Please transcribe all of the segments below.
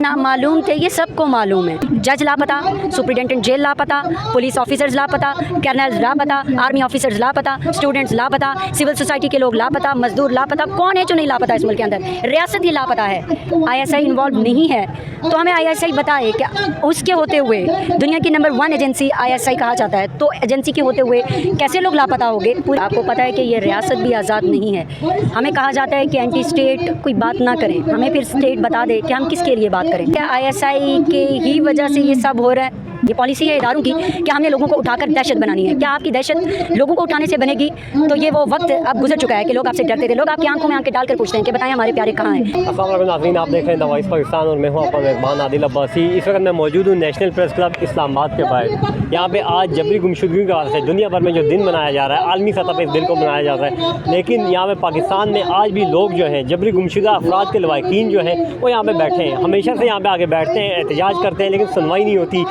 मालूम थे, ये सबको मालूम है। जज लापता, सुप्रिटेंडेंट जेल लापता, पुलिस ऑफिसर्स लापता, कर्नल लापता, आर्मी ऑफिसर्स लापता, स्टूडेंट्स लापता, सिविल सोसाइटी के लोग लापता, मजदूर लापता। कौन है जो नहीं लापता इस मुल्क के अंदर? रियासत ही लापता है। ISI इन्वॉल्व नहीं है तो हमें ISI बताए कि उसके होते हुए दुनिया की नंबर 1 एजेंसी ISI कहा जाता है, तो एजेंसी के होते हुए कैसे लोग लापता हो गए? आपको पता है कि ये रियासत भी आज़ाद नहीं है। हमें कहा जाता है कि एंटी स्टेट कोई बात ना करें, हमें फिर स्टेट बता दे कि हम किसके लिए बात करें। क्या ISI के ही वजह से ये सब हो रहा है? ये पॉलिसी है इदारों की कि हमने लोगों को उठाकर दहशत बनानी है। क्या आपकी दहशत लोगों को उठाने से बनेगी? तो ये वो वक्त अब गुजर चुका है कि लोग आपसे डरते थे। लोग आपकी आंखों में आंखें डालकर पूछते हैं कि बताएं हमारे प्यारे कहाँ हैं। अस्सलाम वालेकुम नाज़रीन, आप देख रहे हैं द वॉइस पाकिस्तान और मैं हूँ आपका मेज़बान आदिल अब्बासी। इस वक्त मैं मौजूद हूँ नेशनल प्रेस क्लब इस्लामाबाद के बाहर। यहाँ पे आज जबरी गुमशुदगी के वास्ते दुनिया भर में जो दिन मनाया जा रहा है, आलमी सतह पर इस दिन को मनाया जा रहा है, लेकिन यहाँ पे पाकिस्तान में आज भी लोग जो हैं जबरी गुमशुदा अफराद के लवाकिन जो हैं वो यहाँ पे बैठे हैं। हमेशा से यहाँ पे आगे बैठते हैं, एहतजाज करते हैं, लेकिन सुनवाई नहीं होती।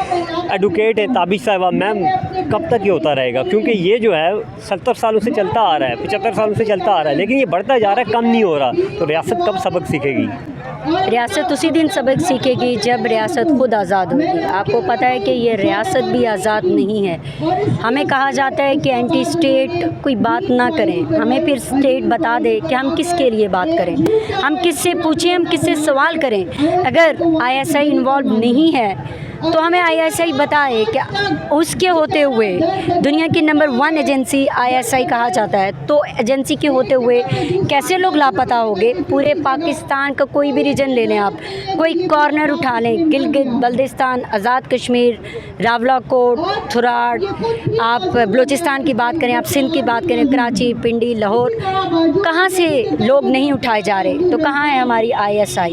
एडवोकेट है ताबिश साहिबा, मैम कब तक ये होता रहेगा? क्योंकि ये जो है 70 सालों से चलता आ रहा है, 75 सालों से चलता आ रहा है, लेकिन ये बढ़ता जा रहा है, कम नहीं हो रहा। तो रियासत कब सबक सीखेगी? रियासत उसी दिन सबक सीखेगी जब रियासत खुद आज़ाद होगी। आपको पता है कि ये रियासत भी आज़ाद नहीं है। हमें कहा जाता है कि एंटी स्टेट कोई बात ना करें, हमें फिर स्टेट बता दे कि हम किसके लिए बात करें, हम किससे पूछें, हम किससे सवाल करें। अगर ISI इन्वॉल्व नहीं है तो हमें ISI बताए कि उसके होते हुए दुनिया की नंबर 1 एजेंसी ISI कहा जाता है, तो एजेंसी के होते हुए कैसे लोग लापता हो गए? पूरे पाकिस्तान का कोई भी रीजन ले लें आप, कोई कॉर्नर उठा लें, गिलगित बल्दिस्तान, आज़ाद कश्मीर, रावलाकोट, थुराड, आप बलूचिस्तान की बात करें, आप सिंध की बात करें, कराची, पिंडी, लाहौर, कहाँ से लोग नहीं उठाए जा रहे? तो कहाँ है हमारी ISI?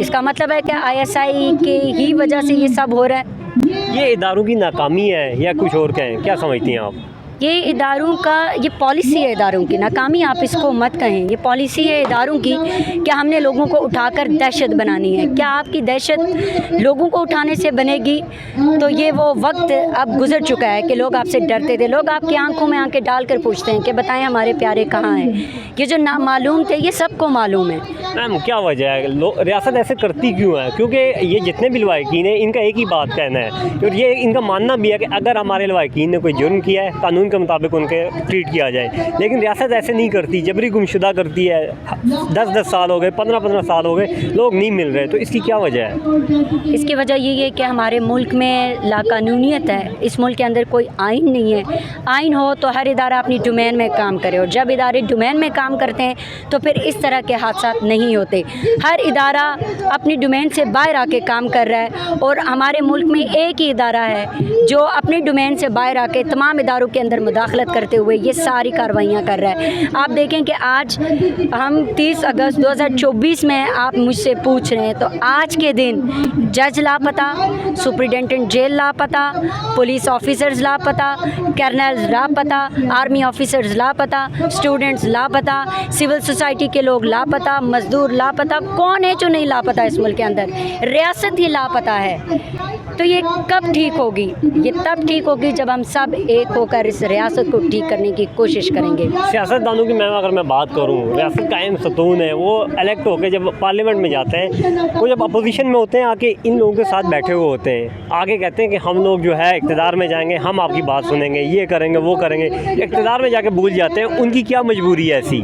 इसका मतलब है कि ISI के ही वजह से ये सब हो रहा है। ये इदारों की नाकामी है या कुछ और कहें? क्या समझती हैं आप? ये इदारों का, ये पॉलिसी है इदारों की, नाकामी आप इसको मत कहें। ये पॉलिसी है इदारों की कि हमने लोगों को उठाकर दहशत बनानी है। क्या आपकी दहशत लोगों को उठाने से बनेगी? तो ये वो वक्त अब गुजर चुका है कि लोग आपसे डरते थे। लोग आपकी आंखों में आंखें डालकर पूछते हैं कि बताएं हमारे प्यारे कहाँ हैं। ये जो ना मालूम थे, ये सबको मालूम है। मैम क्या वजह है रियासत ऐसे करती क्यों है? क्योंकि ये जितने भी लवाकिन हैं इनका एक ही बात कहना है, और ये इनका मानना भी है कि अगर हमारे लवाकिन ने कोई जुर्म किया है, कानून के मुताबिक उनके ट्रीट किया जाए। लेकिन रियासत ऐसे नहीं करती, जबरी गुमशुदा करती है। 10-10 साल हो गए, 15-15 साल हो गए, लोग नहीं मिल रहे। तो इसकी क्या वजह है? इसकी वजह यही है कि हमारे मुल्क में लाकानूनियत है। इस मुल्क के अंदर कोई आइन नहीं है। आइन हो तो हर इदारा अपनी डोमेन में काम करे, और जब इदारे डोमेन में काम करते हैं तो फिर इस तरह के हादसा नहीं होते। हर इदारा अपनी डोमेन से बाहर आके काम कर रहा है, और हमारे मुल्क में एक ही इदारा है जो अपनी डोमेन से बाहर आके तमाम इदारों के अंदर मुदाखलत करते हुए ये सारी कार्रवाइयाँ कर रहा है। आप देखें कि आज हम 30 अगस्त 2024 में आप मुझसे पूछ रहे हैं, तो आज के दिन जज लापता, सुप्रिटेंडेंट जेल लापता, पुलिस ऑफिसर्स लापता, कर्नल लापता, आर्मी ऑफिसर्स लापता, स्टूडेंट्स लापता, सिविल सोसाइटी के लोग लापता, मजदूर लापता। कौन है जो नहीं लापता इस मुल्क के अंदर? रियासत ही लापता है। तो ये कब ठीक होगी? ये तब ठीक होगी जब हम सब एक होकर इस रियासत को ठीक करने की कोशिश करेंगे। सियासतदानों की अगर मैं बात करूँ, रियासत का अहम सतून है, वो इलेक्ट होकर जब पार्लियामेंट में जाते हैं, वो जब अपोजिशन में होते हैं आके इन लोगों के साथ बैठे हुए होते हैं, आगे कहते हैं कि हम लोग जो है इक़्तिदार में जाएंगे, हम आपकी बात सुनेंगे, ये करेंगे, वो करेंगे। इक़्तिदार में जाके भूल जाते हैं। उनकी क्या मजबूरी है ऐसी?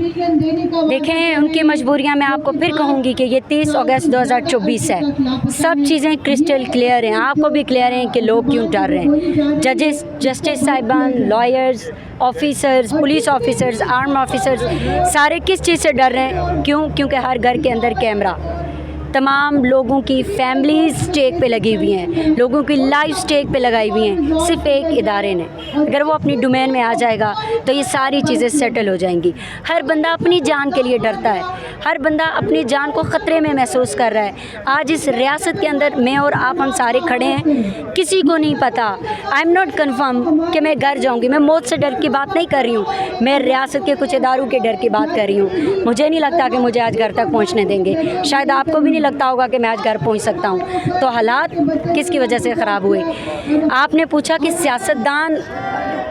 देखें, उनकी मजबूरियाँ मैं आपको फिर कहूँगी कि ये 30 अगस्त 2024 है। सब चीज़ें क्रिस्टल क्लियर हैं, आपको भी क्लियर हैं कि लोग क्यों डर रहे हैं। जजेस, जस्टिस साहिबान, lawyers, officers, police officers, arm officers, सारे किस चीज़ से डर रहे हैं? क्यों? क्योंकि हर घर के अंदर कैमरा, तमाम लोगों की फैमिलीज स्टेक पे लगी हुई हैं, लोगों की लाइफ स्टेक पे लगाई हुई हैं, सिर्फ एक इदारे ने। अगर वो अपनी डोमेन में आ जाएगा तो ये सारी चीज़ें सेटल हो जाएंगी। हर बंदा अपनी जान के लिए डरता है, हर बंदा अपनी जान को ख़तरे में महसूस कर रहा है। आज इस रियासत के अंदर मैं और आप, हम सारे खड़े हैं, किसी को नहीं पता। आई एम नॉट कन्फर्म कि मैं घर जाऊँगी। मैं मौत से डर की बात नहीं कर रही हूँ, मैं रियासत के कुछ इदारों के डर की बात कर रही हूँ। मुझे नहीं लगता कि मुझे आज घर तक पहुँचने देंगे, शायद आपको भी नहीं लगता होगा कि मैं आज घर पहुंच सकता हूं। तो हालात किसकी वजह से ख़राब हुए? आपने पूछा कि सियासतदान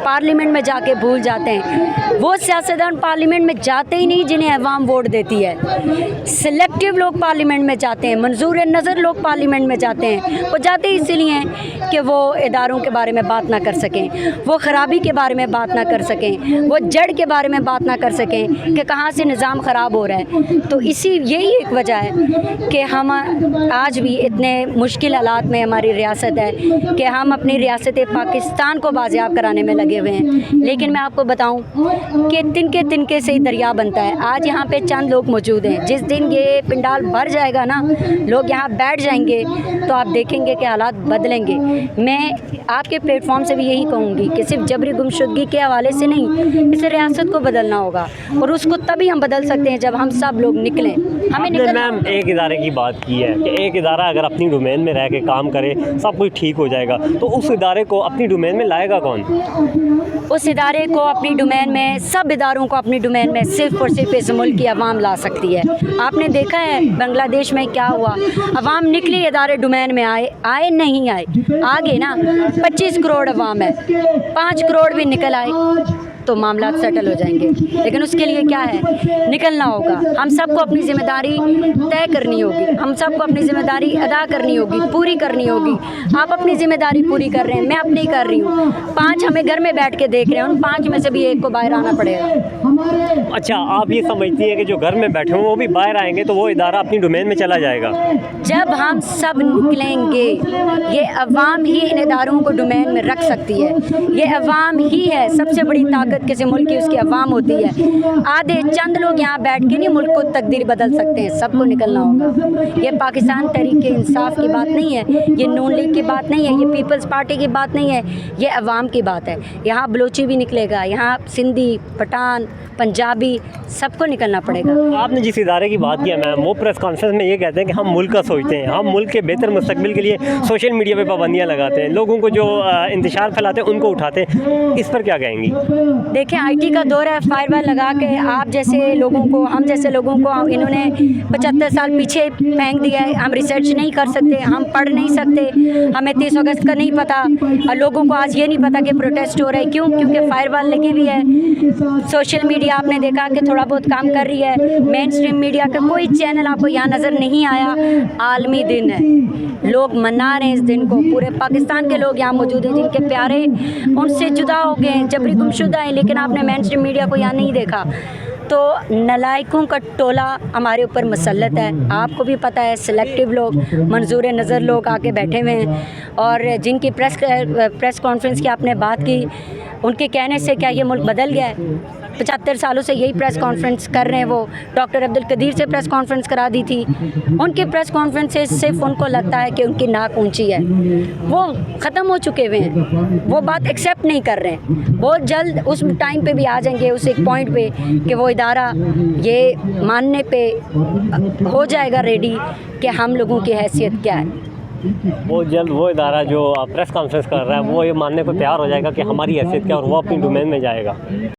पार्लियामेंट में जाके भूल जाते हैं। वो सियासतदान पार्लियामेंट में जाते ही नहीं जिन्हें अवाम वोट देती है। सिलेक्टिव लोग पार्लियामेंट में जाते हैं, मंजूर नज़र लोग पार्लियामेंट में जाते हैं। वो जाते इसलिए हैं कि वो इदारों के बारे में बात ना कर सकें, वो ख़राबी के बारे में बात ना कर सकें, वो जड़ के बारे में बात ना कर सकें कि कहाँ से निज़ाम ख़राब हो रहा है। तो यही एक वजह है कि हम आज भी इतने मुश्किल हालात में हमारी रियासत है कि हम अपनी रियासत पाकिस्तान को बाजियाब कराने में लगे हुए हैं। लेकिन मैं आपको बताऊं कि तिनके तिनके से ही दरिया बनता है। आज यहाँ पे चंद लोग मौजूद हैं, जिस दिन ये पंडाल भर जाएगा ना, लोग यहाँ बैठ जाएंगे तो आप देखेंगे कि हालात बदलेंगे। मैं आपके प्लेटफॉर्म से भी यही कहूँगी कि सिर्फ जबरी गुमशुदगी के हवाले से नहीं, इस रियासत को बदलना होगा और उसको तभी हम बदल सकते हैं जब हम सब लोग निकलें। हमें मैम एक इदारे की बात की है कि एक इदारा अगर अपनी डोमेन में रह के काम करे सब कुछ ठीक हो जाएगा, तो उस इदारे को अपनी डोमेन में लाएगा कौन? उस इदारे को अपनी डोमेन में, सब इदारों को अपनी डोमेन में सिर्फ़ और सिर्फ इस मुल्क की आवाम ला सकती है। आपने देखा है बांग्लादेश में क्या हुआ, आवाम निकली, इदारे डोमेन में आए नहीं आए, आगे ना 25 करोड़ आवाम है, 5 करोड़ भी निकल आए तो मामला सेटल हो जाएंगे। लेकिन उसके लिए क्या है, निकलना होगा। हम सबको अपनी ज़िम्मेदारी तय करनी होगी, हम सबको अपनी ज़िम्मेदारी अदा करनी होगी, पूरी करनी होगी। आप अपनी ज़िम्मेदारी पूरी कर रहे हैं, मैं अपनी कर रही हूँ। 5 हमें घर में बैठ के देख रहे हैं, उन 5 में से भी एक को बाहर आना पड़ेगा। अच्छा, आप ये समझती हैं कि जो घर में बैठे हों वो भी बाहर आएंगे तो वो इदारा अपनी डोमेन में चला जाएगा? जब हम सब निकलेंगे, ये अवाम ही इन इदारों को डोमेन में रख सकती है। ये अवाम ही है सबसे बड़ी ताकत किसी मुल्क की, उसकी अवाम होती है। आधे चंद लोग यहाँ बैठ के नहीं मुल्क को तकदीर बदल सकते हैं, सबको निकलना होगा। ये पाकिस्तान तहरीक इंसाफ की बात नहीं है, ये नून लीग की बात नहीं है, ये पीपल्स पार्टी की बात नहीं है, ये अवाम की बात है। यहाँ बलोची भी निकलेगा, यहाँ सिंधी, पठान, पंजाबी, सबको निकलना पड़ेगा। आपने जिस इदारे की बात की है मैम, वो प्रेस कॉन्फ्रेंस में ये कहते हैं कि हम मुल्क का सोचते हैं, हम मुल्क के बेहतर मुस्तकबिल के लिए सोशल मीडिया पे पाबंदियाँ लगाते हैं, लोगों को जो इंतशार फैलाते हैं उनको उठाते हैं। इस पर क्या कहेंगी? देखें, IT का दौर है, फायरवॉल लगा के आप जैसे लोगों को, हम जैसे लोगों को इन्होंने 75 साल पीछे फेंक दिया है। हम रिसर्च नहीं कर सकते, हम पढ़ नहीं सकते, हमें 30 अगस्त का नहीं पता, और लोगों को आज ये नहीं पता कि प्रोटेस्ट हो रहा है। क्यों? क्योंकि फायरवॉल लगी हुई है। सोशल मीडिया आपने देखा कि थोड़ा बहुत काम कर रही है। मेन स्ट्रीम मीडिया का कोई चैनल आपको यहाँ नज़र नहीं आया। आलमी दिन है, लोग मना रहे हैं इस दिन को। पूरे पाकिस्तान के लोग यहाँ मौजूद हैं जिनके प्यारे उनसे जुदा हो गए, जबरी गुमशुदा हैं, लेकिन आपने मेन स्ट्रीम मीडिया को यहाँ नहीं देखा। तो नलायकों का टोला हमारे ऊपर मुसल्लत है। आपको भी पता है, सिलेक्टिव लोग, मंजूर नज़र लोग आके बैठे हुए हैं। और जिनकी प्रेस कॉन्फ्रेंस की आपने बात की, उनके कहने से क्या ये मुल्क बदल गया है? 75 सालों से यही प्रेस कॉन्फ्रेंस कर रहे हैं। वो डॉक्टर अब्दुल कदीर से प्रेस कॉन्फ्रेंस करा दी थी। उनकी प्रेस कॉन्फ्रेंस से सिर्फ उनको लगता है कि उनकी नाक ऊंची है, वो ख़त्म हो चुके हुए हैं, वो बात एक्सेप्ट नहीं कर रहे हैं। बहुत जल्द उस टाइम पे भी आ जाएंगे, उस एक पॉइंट पे कि वो इदारा ये मानने पे हो जाएगा रेडी कि हम लोगों की हैसियत क्या है। बहुत जल्द वो इदारा जो प्रेस कॉन्फ्रेंस कर रहा है वो ये मानने को तैयार हो जाएगा कि हमारी हैसियत क्या है और वो अपनी डोमेन में जाएगा।